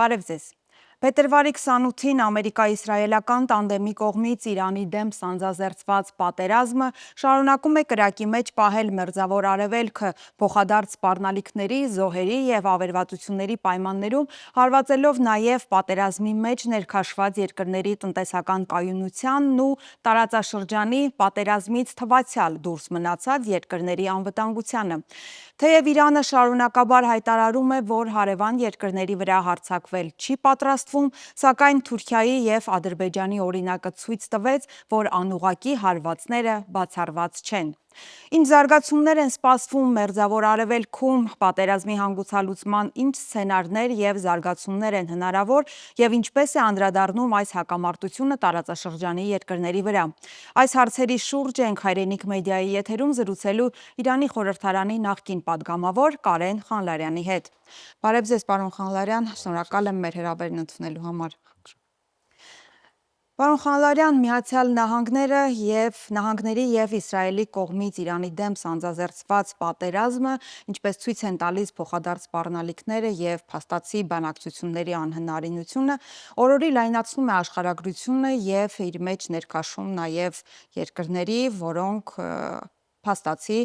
Բարև ձեզ։ Փետրվարի 28-ին ամերիկա-իսրայելական տանդեմի կողմից Իրանի դեմ սանձազերծված պատերազմը շարունակում է կրակի մեջ պահել Մերձավոր Արևելքը, փոխադարձ սպառնալիքների, զոհերի և ավերածությունների պայմաններում, հարվածելով նաև պատերազմի մեջ ներքաշված երկրների տնտեսական կայունությանն ու տարածաշրջանի պատերազմից թվացյալ դուրս մնացած երկրների անվտանգությանը։ Թեև Իրանը շարունակաբար հայտարարում է, որ հարևան երկրների վրա հարձակվել չի պատրաստվում, սակայն Թուրքիայի և Ադրբեջանի օրինակը ցույց տվեց, որ անուղղակի հարվածները բացառված չեն։ Ինչ զարգացումներ են սպասվում Մերձավոր Արևելքում, պատերազմի հանգուցալուծման ինչ սցենարներ և զարգացումներ են հնարավոր և ինչպես է անդրադառնում այս հակամարտությունը տարածաշրջանի երկրների վրա։ Այս հարցերի շուրջ ենք Հայրենիք մեդիայի եթերում զրուցելու Իրանի խորհրդարանի նախկին պատգամավոր Կարեն Խանլարյանի հետ։ Բարև ձեզ, պարոն Խանլարյան, շնորհակալ եմ մեր հրավերն ընդունելու համար։ Պարոն Խանլարյան, Միացյալ Նահանգների և Իսրայելի կողմից Իրանի դեմ սանձազերծված պատերազմը, ինչպես ցույց են տալիս փոխադարձ սպառնալիքները և փաստացի բանակցությունների անհնարինությունը, օրորի լայնացնում է աշխարհագրությունը և իր մեջ ներքաշում նաև երկրների, որոնք փաստացի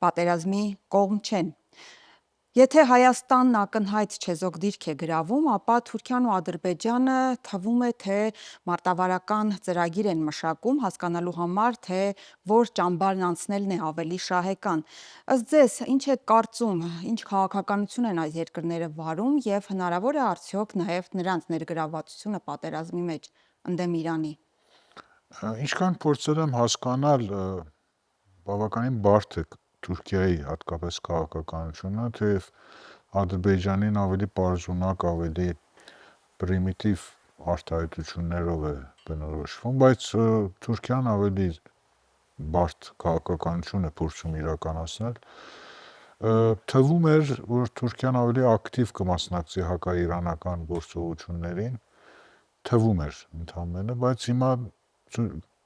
պատերազմի կողմ չեն։ Եթե Հայաստանն ակնհայտ չեզոք դիրք է գրավում, ապա Թուրքիան ու Ադրբեջանը թվում է, թե մարտավարական ծրագիր են մշակում հասկանալու համար, թե որ ճամբարն անցնելն է ավելի շահեկան։ Ըստ ձեզ, ինչ եք կարծում, ինչ քաղաքականություն են այս երկրները վարում և հնարավոր է արդյոք նաև նրանց ներգրավվածությունը պատերազմի մեջ ընդդեմ Իրանի։ Ինչքան փորձել եմ հասկանալ, բավականին բարդ է Թուրքիայի հատկապես քաղաքականությունը, թեև Ադրբեջանին ավելի պարզունակ, ավելի պրիմիտիվ արտահայտություններով է բնորոշվում, բայց Թուրքիան ավելի բարդ քաղաքականություն է փորձում իրականացնել։ Թվում էր, որ Թուրքիան ավելի ակտիվ կմասնակցի հակաիրանական գործողություններին, թվում էր ընդամենը, բայց հիմա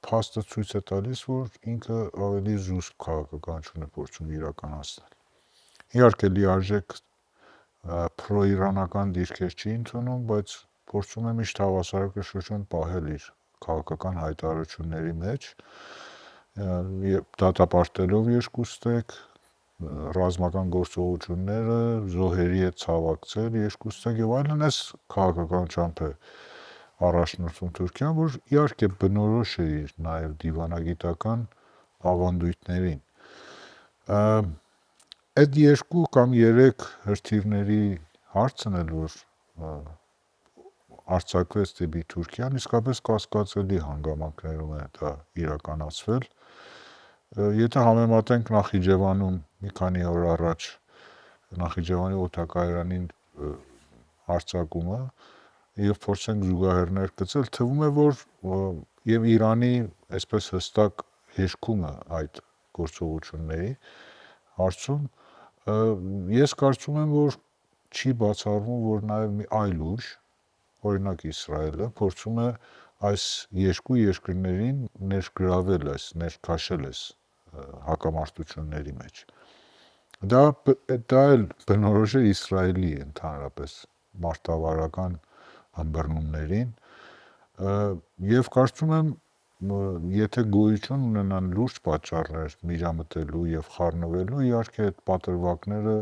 փաստը ցույց է տալիս, որ ինքը ավելի զուսպ քաղաքականություն է փորձում իրականացնել։ Իհարկե լիարժեք պրոիրանական դիրքեր չի ընդունում, բայց փորձում է միշտ հավասարակշռություն պահել իր քաղաքական հայտարարությունների մեջ, դատապարտելով երկուստեք, ռազմական գործողությունները, զոհերի հետ ցավակցել երկուստեք եւ այլն, այս քաղաքականությամբ է առաջնորդվում Թուրքիան, որ իհարկե բնորոշ է իր նաեւ դիվանագիտական ավանդույթներին։ Այդ 2 կամ 3 հրթիռների հարցն էլ, որ արձակվեց դեպի Թուրքիան, իսկապես կասկածելի հանգամանքներում է դա իրականացվել։ Եթե համեմատենք Նախիջևանում մի քանի օր առաջ Նախիջևանի օդակայանին հարձակումը եւ փորձենք զուգահեռներ գծել, թվում է, որ եւ Իրանի այսպես հստակ հերքումը այդ գործողությունների հարցում, ես կարծում եմ, որ չի բացառվում, որ նաեւ մի այլ ուժ, օրինակ Իսրայելը, փորձում է այս 2 երկրներին ներգրավել, ներքաշել այս հակամարտությունների մեջ։ Դա էլ բնորոշ է Իսրայելի ընդհանրապես մարտավարական ըմբռնումներին եւ կարծում եմ, եթե գոյություն ունենան լուրջ պատճառներ միջամտելու եւ խառնվելու, իհարկե այդ պատրվակները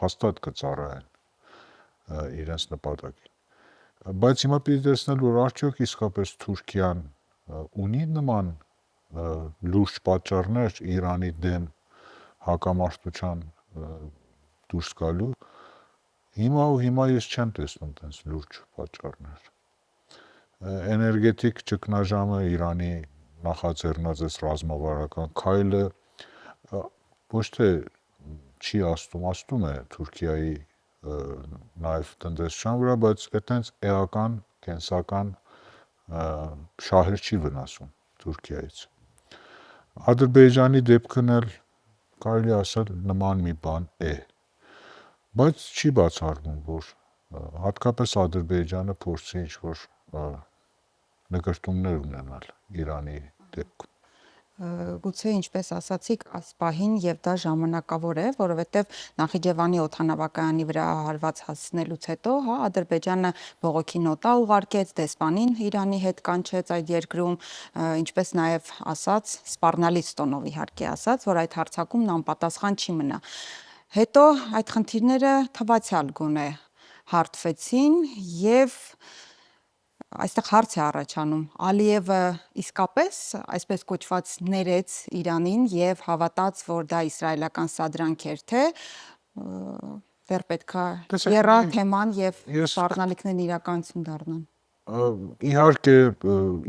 հաստատ կծառայեն իրենց նպատակին։ Բայց հիմա պիտի տեսնել, որ արդյոք իսկապես Թուրքիան ունի նման լուրջ պատճառներ Իրանի դեմ հակամարտության դուրս գալու։ Հիմա ես չեմ տեսնում տենց լուրջ պատճառներ։ Էներգետիկ ճգնաժամը Իրանի նախաձեռնած այս ռազմավարական քայլը ոչ թե չի աստում է Թուրքիայի նաև տնտեսության վրա, բայց այտենց էական, կենսական շահեր չի վնասում Թուրքիայից։ Ադրբեջանի դեպքն էլ կարելի ասել նման մի բան է, բայց չի բացառվում, որ հատկապես Ադրբեջանը փորձի ինչ-որ նկրտումներ ունենալ Իրանի դեպքում։ Գուցե ինչպես ասացիք, այս պահին եւ դա ժամանակավոր է, որովհետեւ Նախիջևանի օդանավակայանի վրա հարված հասցնելուց հետո, Ադրբեջանը բողոքի նոտա ուղարկեց դեսպանին Իրանի հետ կանչեց այդ երկրում, ինչպես նաեւ ասաց, սպառնալից տոնով իհարկե ասաց, որ այդ հարձակումն անպատասխան չի մնա։ Հետո այդ խնդիրները թվացial գոնե հարթվեցին եւ այստեղ հարց է առաջանում. Ալիևը իսկապես այսպես կոչված ներեց Իրանին եւ հավատաց, որ դա իսրայելական սադրանք էր, թե դեռ պետք է եռա թեման եւ սպառնալիքներն իրականություն դառնան։ Իհարկե,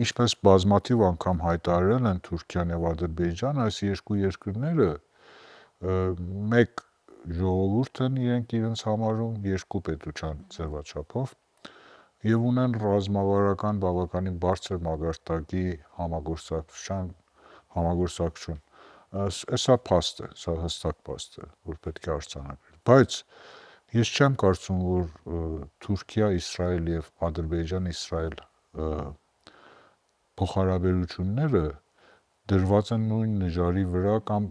ինչպես բազմաթիվ անգամ հայտարարել են Թուրքիան եւ Ադրբեջանը, այս երկու երկրները մեկ ժողովուրդ են իրենց համարում երկու պետության ձևաչափով եւ ունեն ռազմավարական բավականին բարձր մակարդակի համագործակցություն։ Սա փաստ է, սա հստակ փաստ է, որ պետք է արձանագրել։ Բայց ես չեմ կարծում, որ Թուրքիա, Իսրայել եւ Ադրբեջան-Իսրայել փոխհարաբերությունները դրված են նույն նժարի վրա կամ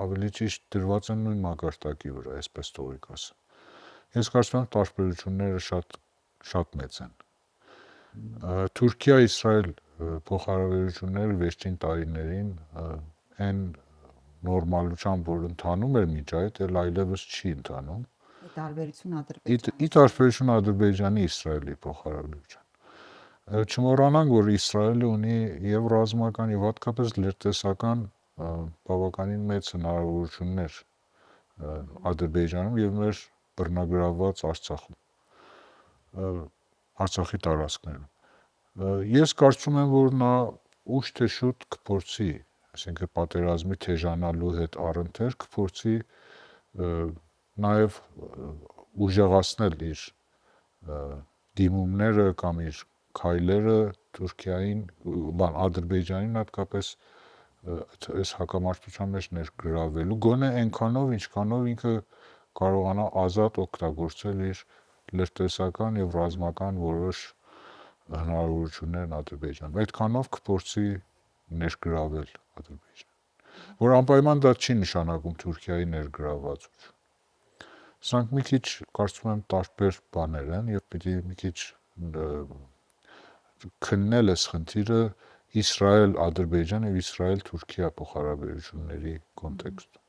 ավելի ճիշտ դրված են նույն մակարդակի վրա, այսպես թողիկ ասեմ։ Ես կարծում եմ տարբերությունները շատ մեծ են։ Թուրքիա-Իսրայել փոխհարաբերությունները վերջին տարիներին այն նորմալությամբ, որ ընթանում էր մինչ այդ, այլևս չի ընթանում։ Ի տարբերություն Ադրբեջանի Իսրայելի փոխհարաբերության։ Չմոռանանք, որ Իսրայելը ունի եւ ռազմական եւ հատկապես լրտեսական բավականին մեծ հնարավորություններ Ադրբեջանում եւ մեր բռնագրավված Արցախում, Արցախի տարածքներում։ Ես կարծում եմ, որ նա ուշ թե շուտ կփորձի, այսինքն պատերազմի թեժանալու հետ առընթեր կփորձի նաեւ ուժեղացնել իր դիմումները կամ իր քայլերը Թուրքիային, Ադրբեջանին հատկապես այս հակամարտության մեջ ներգրավելու, գոնե այնքանով, ինչքանով ինքը կարողանա ազատ օգտագործել իր լրտեսական եւ ռազմական որոշ հնարավորություններն Ադրբեջանում։ Այդքանով կփորձի ներգրավել Ադրբեջանը, որ անպայման դա չի նշանակում Թուրքիայի ներգրավվածություն։ Սրանք մի քիչ, կարծում եմ, տարբեր բաներ են եւ պիտի մի քիչ քննել այս խնդիրը Իսրայել-Ադրբեջան եւ Իսրայել-Թուրքիա փոխհարաբերությունների կոնտեքստում։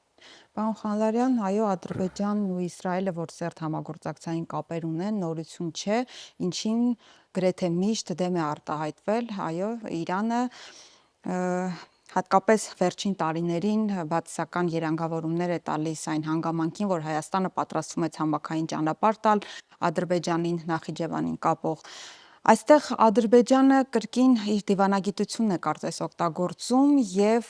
Պարոն Խանլարյան, այո, Ադրբեջանն ու Իսրայելը, որ սերտ համագործակցային կապեր ունեն, նորություն չէ, ինչին գրեթե միշտ դեմ է արտահայտվել, այո, Իրանը հատկապես վերջին տարիներին բացասական երանգավորումներ է տալիս այն հանգամանքին, որ Հայաստանը պատրաստվում է ցամաքային ճանապարհ տալ Ադրբեջանին Նախիջևանին կապող։ Այստեղ Ադրբեջանը կրկին իր դիվանագիտությունն է կարծես օգտագործում եւ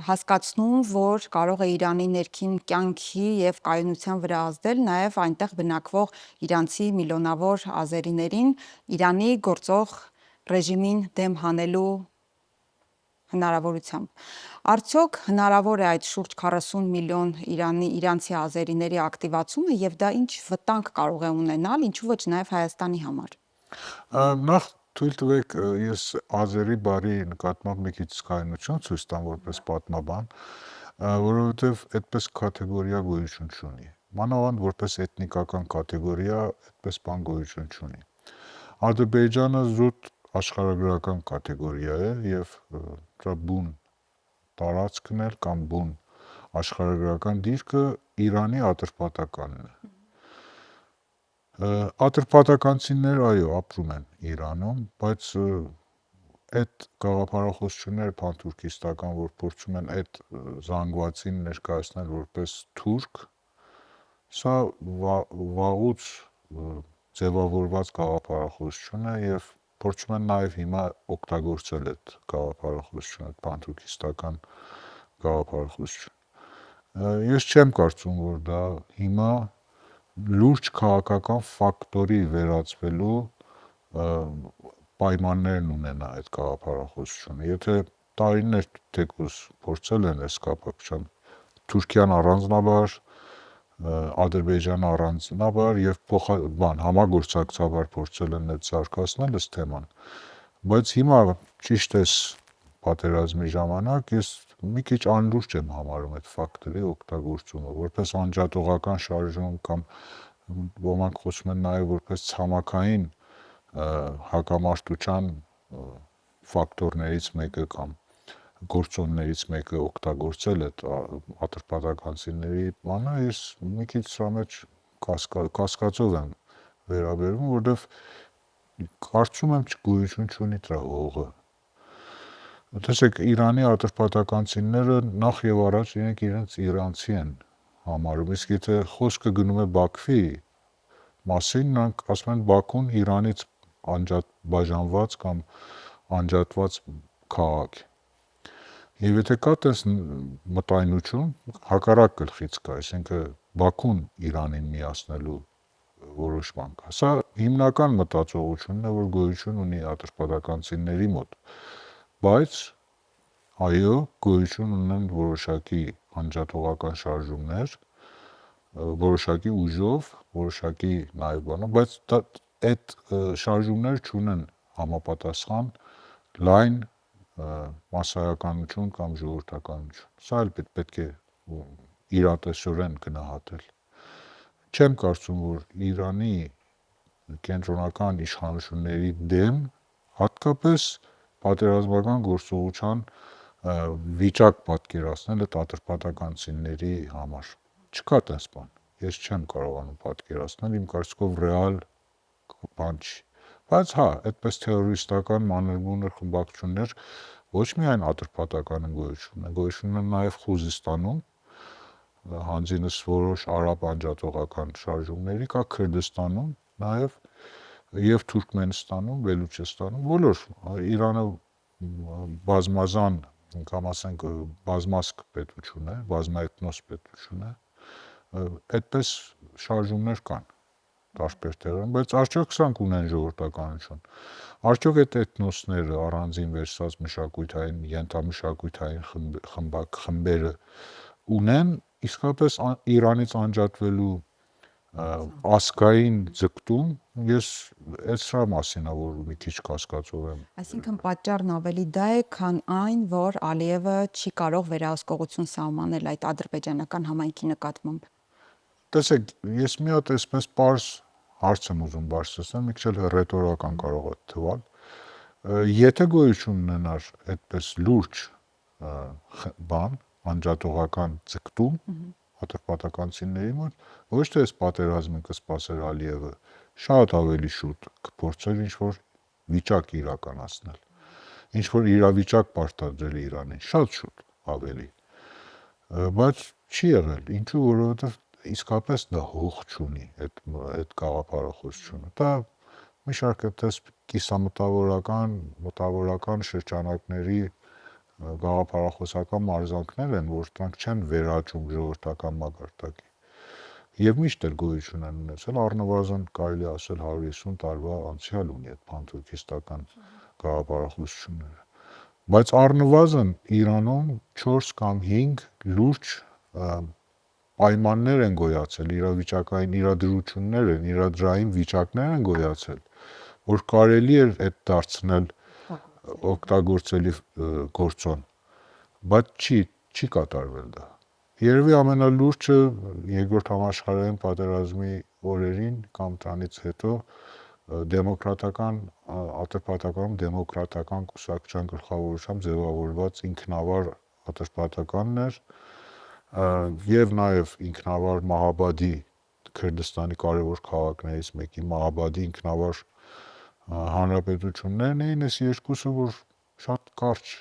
հասկացնում, որ կարող է Իրանի ներքին կյանքի եւ կայունության վրա ազդել նաեւ այնտեղ բնակվող իրանցի միլիոնավոր ազերիներին Իրանի գործող ռեժիմին դեմ հանելու հնարավորությամբ։ Արդյոք հնարավոր է այդ շուրջ 40 միլիոն իրանցի ազերիների ակտիվացումը եւ դա ինչ վտանգ կարող է ունենալ, ինչու ոչ նաեւ Հայաստանի համար։ Նախ թույլ տվեք ես ազերի բարի նկատմամբ մի քիչ սկայնություն ցույց տամ որպես պատմաբան, որովհետև այդպես կատեգորիա գոյություն չունի։ Մանավանդ որպես էթնիկական կատեգորիա այդպես բան գոյություն չունի։ Ադրբեջանը զուտ աշխարհագրական կատեգորիա է եւ դրա բուն տարածքն էլ կամ բուն աշխարհագրական դիրքը Իրանի ատրպատականն է։ Ատրպատականցիներ այո ապրում են Իրանում, բայց այդ գաղափարախոսությունները փանթուրքիստական, որ փորձում են այդ զանգվածին ներկայացնել որպես թուրք, սա վաղուց ձևավորված գաղափարախոսություն է եւ փորձում են նաեւ հիմա օգտագործել այդ գաղափարախոսությունը, փանթուրքիստական գաղափարախոսություն։ Ես չեմ կարծում, որ դա հիմա լուրջ քաղաքական ֆակտորի վերածվելու պայմաններն ունենա այդ գաղափարախոսությունը։ Եթե տարիներ թեկուզ փորձել են այս կապակցությամբ Թուրքիան առանձնաբար, Ադրբեջանը առանձնաբար եւ համագործակցաբար փորձել են այդ զարգացնել այս թեման, բայց հիմա ճիշտ է պատերազմի ժամանակ ես մի քիչ անլուրջ եմ համարում այդ ֆակտորի օգտագործումը, որպես անջատողական շարժում կամ ոմանք խոսում են նաև որպես ցամաքային հակամարտության ֆակտորներից մեկը կամ գործոններից մեկը օգտագործել այդ ատրպատականցիների բանը, ես մի քիչ սրա մեջ կասկածով եմ վերաբերվում, որովհետև կարծում եմ գոյություն չունի դրա հողը։ Տեսեք, Իրանի ատրպատականցիները նախ եւ առաջ իրենց իրանցի են համարում, իսկ եթե խոսքը գնում է Բաքվի մասին, նրանք ասում են Բաքուն Իրանից բաժանված կամ անջատված քաղաք է։ Եվ եթե կա տես մտայնություն, հակառակ գլխից կա, այսինքն Բաքուն Իրանին միացնելու որոշ բան կա։ Սա հիմնական մտածողությունն է, որ գոյություն ունի ատրպատականցիների մոտ, բայց այո, գոյություն ունեն որոշակի անջատողական շարժումներ, որոշակի ուժով, որոշակի նաև բանով, բայց այդ շարժումները չունեն համապատասխան լայն մասսայականություն կամ ժողովրդականություն։ Սա էլ պետք է իրատեսորեն գնահատել։ Չեմ կարծում, որ Իրանի կենտրոնական իշխանությունների դեմ հատկապես պատերազմական գործողության վիճակ պատկերացնել այդ ատրպատականցիների համար։ Չկա տես բան։ Ես չեմ կարողանում պատկերացնել, իմ կարծիքով ռեալ բան չի։ Բայց հա, այդպես թերորիստական մանր-մունր խմբակցություններ ոչ միայն ատրպատական են գոյություն ունեն նաև Խուզիստանում, հանձինս որոշ արաբ անջատողական շարժումների, կա Քրդստանում նաև եւ Թուրքմենստանում, Բելուչեստանում, բոլոր Իրանը բազմազան կամ ասենք բազմազգ պետություն է, բազմաէթնոս պետություն է, այդպես շարժումներ կան տարբեր տեղերում, բայց արդյոք սրանք ունեն ժողովրդականություն, արդյոք այդ էթնոսները առանձին վերսած մշակութային, ենթամշակութային խմբերը ունեն իսկապես Իրանից անջատվելու ազգային ձգտում, ես այդ սրա մասին է, որ մի քիչ կասկածով եմ։ Այսինքն պատճառն ավելի դա է, քան այն, որ Ալիևը չի կարող վերահսկողություն սահմանել այդ ադրբեջանական համայնքի նկատմամբ։ Տեսեք, ես մի հատ այսպես պարզ հարց եմ ուզում բարձրացնել, մի քիչ էլ ռետորական կարող է թվալ։ Եթե գոյություն ունենար այդպես լուրջ բան, անջատողական ձգտում ատրպատականցիների մոտ, ոչ թե այս պատերազմը կսպասեր Ալիևը, շատ ավելի շուտ կփորձեր ինչ-որ վիճակ իրականացնել, ինչ-որ իրավիճակ պարտադրել Իրանին, շատ շուտ ավելի, բայց չի եղել, ինչու, որովհետև իսկապես դա հող չունի այդ գաղափարախոսությունը, դա մի շարք այդպես կիսամտավորական, մտավորական շրջանակների գաղափարախոսական մարզանքներ են, որ դրանք չեն վերաճում ժողովրդական մակարդակի։ Եվ միշտ էլ գոյություն են ունեցել, առնվազն կարելի ասել 150 տարվա անցյալ ունի այդ փանթուրքիստական գաղափարախոսությունները։ Բայց առնվազն Իրանում 4 կամ 5 լուրջ պայմաններ են գոյացել, իրավիճակային իրադրություններ են, իրադրային վիճակներ են գոյացել, որ կարելի էր այդ դարձնել օգտագործելի գործոն, բայց չի կատարվել դա։ Երևի ամենալուրջը երկրորդ համաշխարհային պատերազմի օրերին կամ դրանից հետո ատրպատականում դեմոկրատական կուսակցության գլխավորությամբ ձևավորված ինքնավար ատրպատականն էր եւ նաեւ ինքնավար Մահաբադի Քրդստանի կարևոր քաղաքներից մեկի Մահաբադի ինքնավար հանրապետություններն էին, այս երկուսը, որ շատ կարճ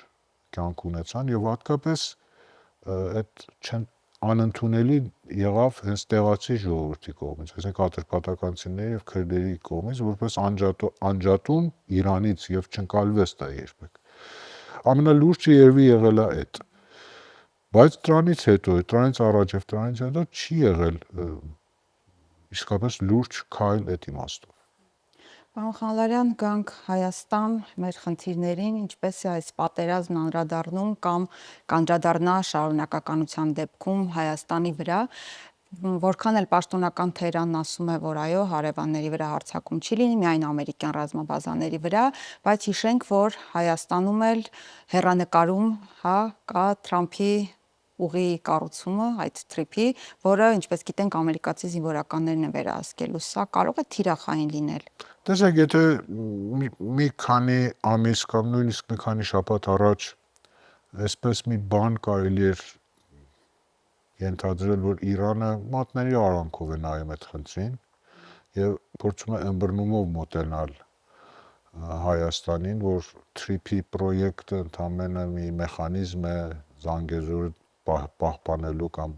կյանք ունեցան եւ հատկապես այդ անընդունելի եղավ հենց տեղացի ժողովրդի կողմից, այսինքն ատրպատականցիների եւ քրդերի կողմից, որպես անջատում Իրանից եւ չընկալվեց դա երբեք։ Ամենալուրջը երևի եղել է այդ։ Բայց դրանից հետո, դրանից առաջ եւ դրանից հետո չի եղել իսկապես լուրջ քայլ այդ իմաստով։ Պարոն Խանլարյան, գանք Հայաստան մեր խնդիրներին, ինչպես է այս պատերազմն անդրադառնում կամ կանդրադառնա շարունակականության դեպքում Հայաստանի վրա, Որքան էլ պաշտոնական Թեհրանն ասում է, որ այո, հարևանների վրա հարձակում չի լինի, միայն ամերիկյան ռազմաբազաների վրա, բայց հիշենք, որ Հայաստանում էլ հեռանկարում, կա Թրամփի ուղի կառուցումը, այդ թրիփի, որը, ինչպես գիտենք, ամերիկացի զինվորականներն են վերահսկելու։ Սա կարող է թիրախային լինել։ Տեսեք, եթե մի քանի ամիս կամ նույնիսկ մի քանի շաբաթ առաջ այսպես մի բան կարելի էր ենթադրել, որ Իրանը մատների արանքով է նայում այդ խնդրին եւ փորձում է ըմբռնումով մոտենալ Հայաստանին, որ թրիփի պրոյեկտը ընդամենը մի մեխանիզմ է Զանգեզուրը պահպանելու կամ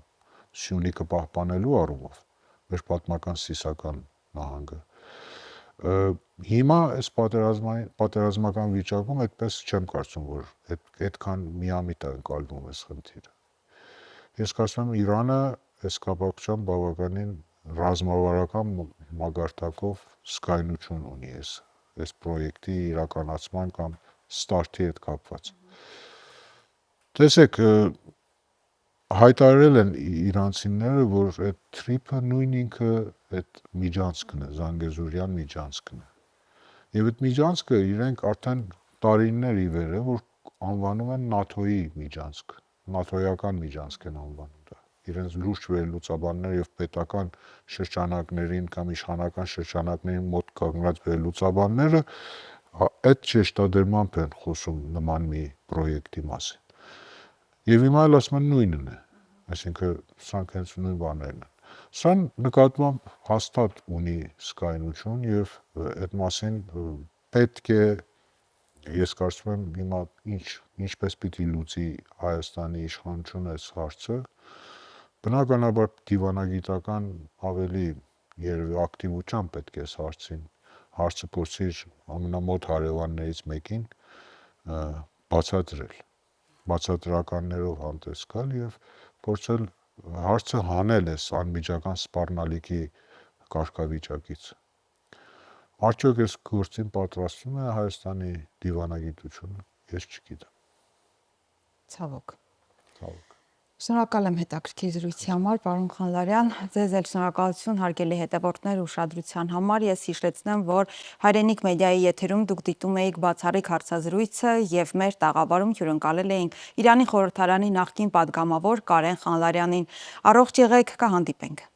Սյունիքը պահպանելու առումով, մեր պատմական սիսական նահանգը։ Հիմա այս պատերազմական վիճակում այդպես չեմ կարծում, որ այդքան միամիտ է ընկալվում այս խնդիրը։ Ես կարծում եմ Իրանը այս կապակցությամբ բավականին ռազմավարական մակարդակով զգայունություն ունի այս պրոյեկտի իրականացման կամ ստարտի հետ կապված։ Տեսեք, հայտարարել են իրանցիները, որ այդ թրիփը նույն ինքը այդ միջանցքն է, Զանգեզուրյան միջանցքն է։ Եվ այդ միջանցքը իրենք արդեն տարիներ ի վեր է, որ անվանում են ՆԱԹՕ-ի միջանցք, ՆԱԹՕ-ական միջանցք են անվանում դա։ Իրենց լուրջ վերլուծաբանները եւ պետական շրջանակներին կամ իշխանական շրջանակներին մոտ կանգնած վերլուծաբանները այդ շեշտադրմամբ են խոսում նման մի պրոյեկտի մասին։ Եվ հիմա էլ ասում են նույնն է, այսինքն սրանք հենց նույն բաներն են։ Սա նկատմամբ հաստատ ունի զգայունություն եւ այդ մասին պետք է, ես կարծում եմ հիմա ինչպես պիտի լուծի Հայաստանի իշխանությունը այս հարցը, բնականաբար դիվանագիտական ավելի երևի ակտիվությամբ պետք է այս հարցը փորձի ամենամոտ հարևաններից մեկին բացատրականներով հանդես գալ եւ փորձել հարցը հանել այս անմիջական սպառնալիքի կարգավիճակից։ Արդյոք այս գործին պատրաստվում է Հայաստանի դիվանագիտությունը, ես չգիտեմ։ Ցավոք։ Ցավոք։ Շնորհակալ եմ հետաքրքիր զրույցի համար, պարոն Խանլարյան, ձեզ էլ շնորհակալություն հարգելի հետևորդներ ուշադրության համար։ Ես հիշեցնեմ, որ Հայրենիք մեդիայի եթերում դուք դիտում էիք բացառիկ հարցազրույցը եւ մեր տաղավարում հյուրընկալել էինք Իրանի խորհրդարանի նախկին падգամավոր Կարեն Խանլարյանին։ Առողջ եղեք, կհանդիպենք։